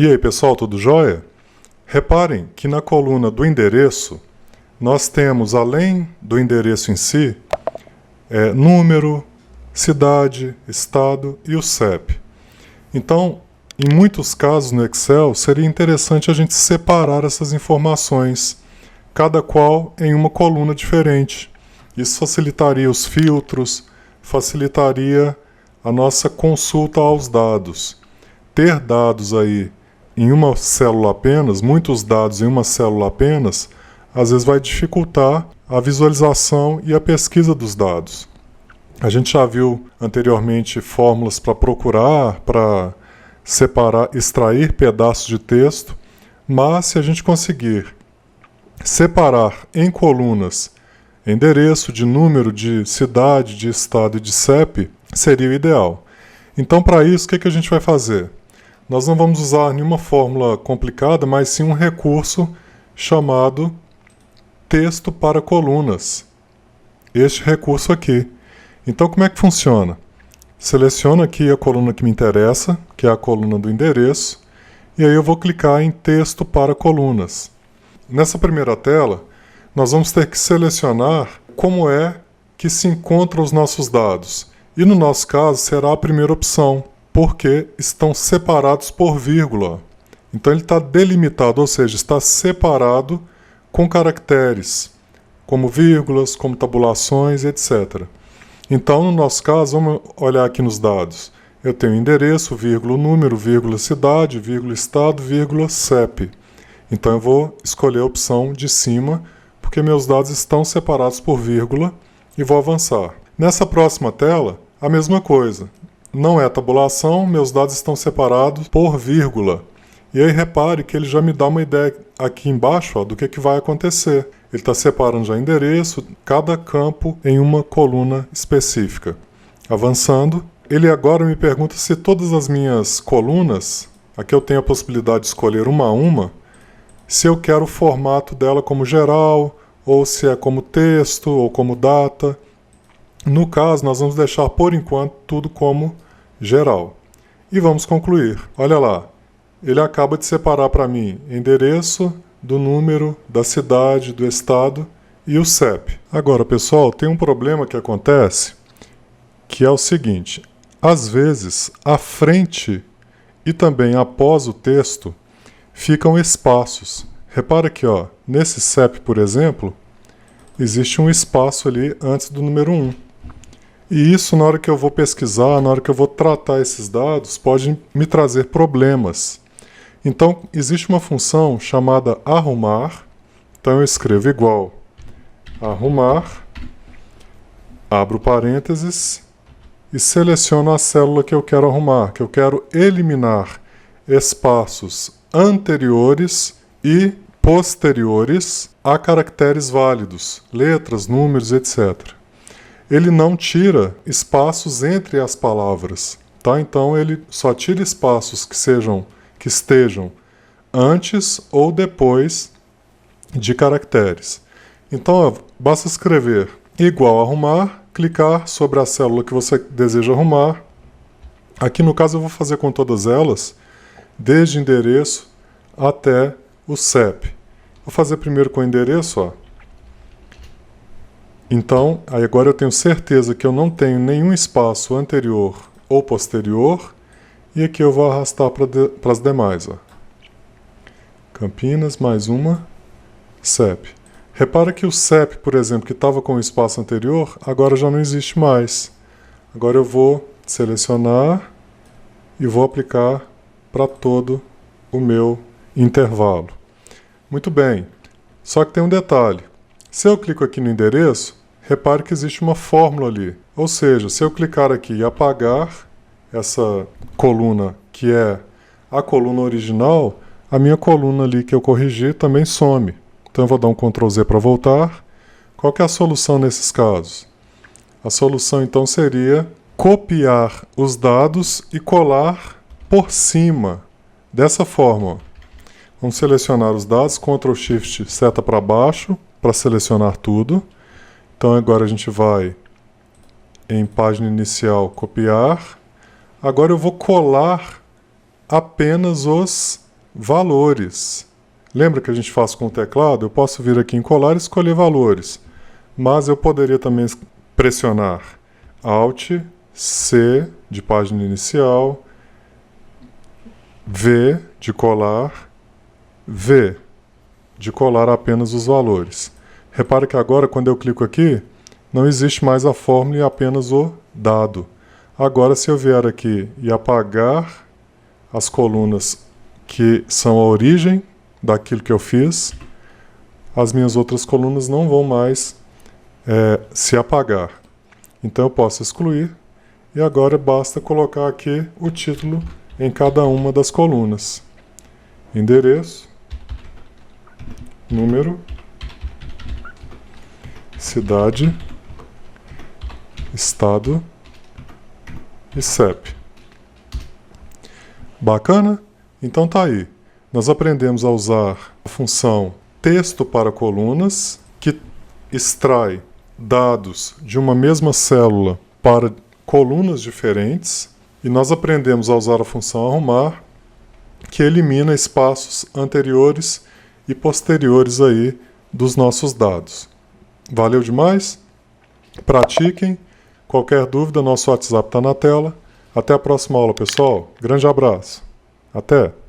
E aí pessoal, tudo jóia? Reparem que na coluna do endereço nós temos, além do endereço em si, número, cidade, estado e o CEP. Então, em muitos casos no Excel, seria interessante a gente separar essas informações, cada qual em uma coluna diferente. Isso facilitaria os filtros, facilitaria a nossa consulta aos dados. Ter dados aí em uma célula apenas, muitos dados em uma célula apenas, às vezes vai dificultar a visualização e a pesquisa dos dados. A gente já viu anteriormente fórmulas para procurar, para separar, extrair pedaços de texto, mas se a gente conseguir separar em colunas endereço, de número, de cidade, de estado e de CEP, seria o ideal. Então, para isso, o que a gente vai fazer? Nós não vamos usar nenhuma fórmula complicada, mas sim um recurso chamado texto para colunas. Este recurso aqui. Então, como é que funciona? Seleciono aqui a coluna que me interessa, que é a coluna do endereço, e aí eu vou clicar em texto para colunas. Nessa primeira tela, nós vamos ter que selecionar como é que se encontram os nossos dados. E no nosso caso será a primeira opção, porque estão separados por vírgula. Então ele está delimitado, ou seja, está separado com caracteres, como vírgulas, como tabulações, etc. Então, no nosso caso, vamos olhar aqui nos dados. Eu tenho endereço, vírgula número, vírgula cidade, vírgula estado, vírgula CEP. Então eu vou escolher a opção de cima, porque meus dados estão separados por vírgula, e vou avançar. Nessa próxima tela, a mesma coisa. Não é tabulação, meus dados estão separados por vírgula. E aí repare que ele já me dá uma ideia aqui embaixo do que vai acontecer. Ele está separando já endereço, cada campo em uma coluna específica. Avançando, ele agora me pergunta se todas as minhas colunas, aqui eu tenho a possibilidade de escolher uma a uma, se eu quero o formato dela como geral, ou se é como texto, ou como data. No caso, nós vamos deixar por enquanto tudo como geral. E vamos concluir. Olha lá, ele acaba de separar para mim endereço, do número, da cidade, do estado e o CEP. Agora, pessoal, tem um problema que acontece, que é o seguinte: às vezes, à frente e também após o texto, ficam espaços. Repara aqui, ó, nesse CEP, por exemplo, existe um espaço ali antes do número 1. E isso, na hora que eu vou pesquisar, na hora que eu vou tratar esses dados, pode me trazer problemas. Então, existe uma função chamada arrumar. Então, eu escrevo igual arrumar, abro parênteses e seleciono a célula que eu quero arrumar, que eu quero eliminar espaços anteriores e posteriores a caracteres válidos, letras, números, etc. Ele não tira espaços entre as palavras, tá? Então ele só tira espaços que estejam antes ou depois de caracteres. Então, basta escrever igual arrumar, clicar sobre a célula que você deseja arrumar. Aqui no caso eu vou fazer com todas elas, desde endereço até o CEP. Vou fazer primeiro com o endereço, ó. Então, aí agora eu tenho certeza que eu não tenho nenhum espaço anterior ou posterior, e aqui eu vou arrastar para as demais, ó. Campinas, mais uma, CEP. Repara que o CEP, por exemplo, que estava com o espaço anterior, agora já não existe mais. Agora eu vou selecionar e vou aplicar para todo o meu intervalo. Muito bem, só que tem um detalhe. Se eu clico aqui no endereço, repare que existe uma fórmula ali. Ou seja, se eu clicar aqui e apagar essa coluna, que é a coluna original, a minha coluna ali que eu corrigi também some. Então eu vou dar um Ctrl Z para voltar. Qual que é a solução nesses casos? A solução então seria copiar os dados e colar por cima, dessa forma. Vamos selecionar os dados, Ctrl Shift, seta para baixo, para selecionar tudo. Então agora a gente vai em página inicial, copiar. Agora eu vou colar apenas os valores. Lembra que a gente faz com o teclado? Eu posso vir aqui em colar e escolher valores. Mas eu poderia também pressionar Alt, C de página inicial, V de colar, V de colar apenas os valores. Repare que agora, quando eu clico aqui, não existe mais a fórmula e apenas o dado. Agora, se eu vier aqui e apagar as colunas que são a origem daquilo que eu fiz, as minhas outras colunas não vão mais se apagar. Então eu posso excluir e agora basta colocar aqui o título em cada uma das colunas. Endereço, número, cidade, estado e CEP. Bacana? Então tá aí. Nós aprendemos a usar a função texto para colunas, que extrai dados de uma mesma célula para colunas diferentes, e nós aprendemos a usar a função arrumar, que elimina espaços anteriores e posteriores aí dos nossos dados. Valeu demais? Pratiquem. Qualquer dúvida, nosso WhatsApp está na tela. Até a próxima aula, pessoal. Grande abraço. Até!